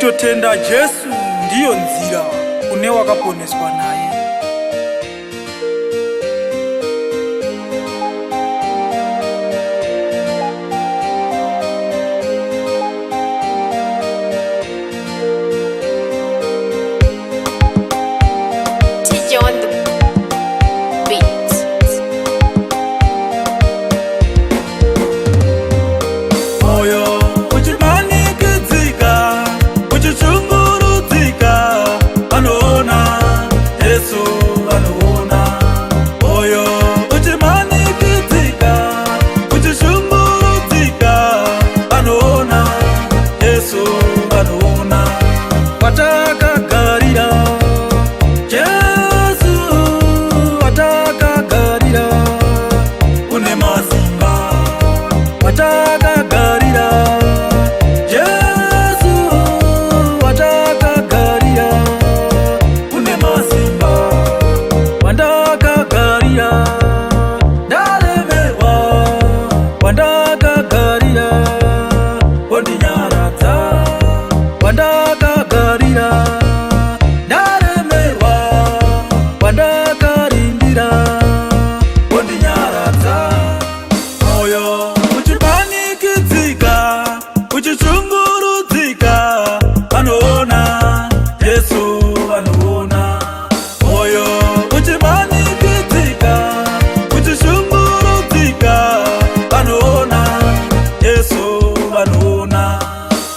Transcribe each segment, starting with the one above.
kutotenda Yesu ndiyo nzira kune wakaponeswa naye.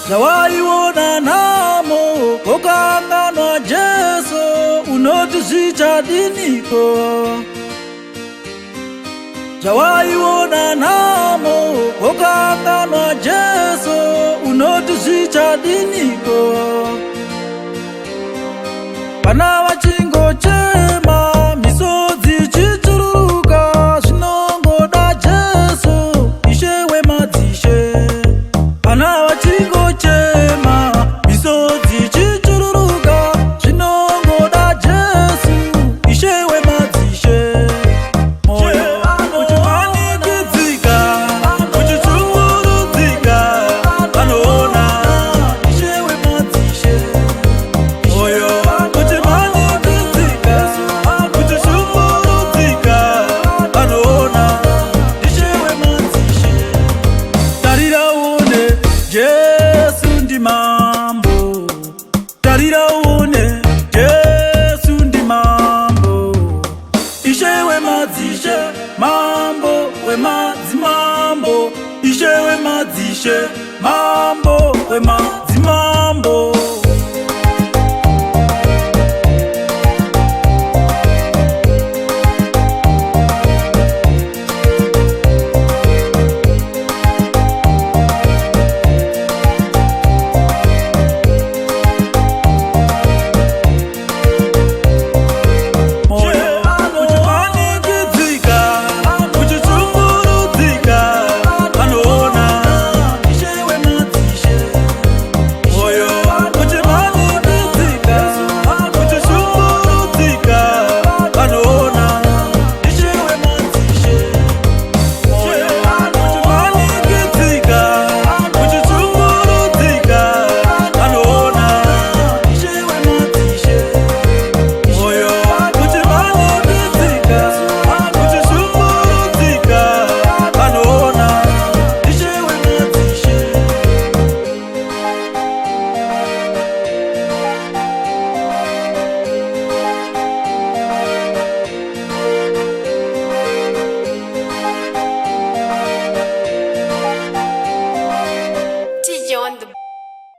Zawaiwona namo okanganwa Jesu unotuzichadiniko. Zawaiwona namo okanganwa Jesu unotuzichadiniko. Pana wachingo chema misodzi chichururuka zvinongoda Jesu ishewe madzishe. Pana wachingo chema misodzi chichururuka zvinongoda Jesu ishewe madzishe. Moyo uchimanikidzika uchichungurudzika panoona ishewe madzishe. Moyo uchimanikidzika uchichungurudzika panoona ishewe madzishe. Tarira uone Jesu ndi mambo.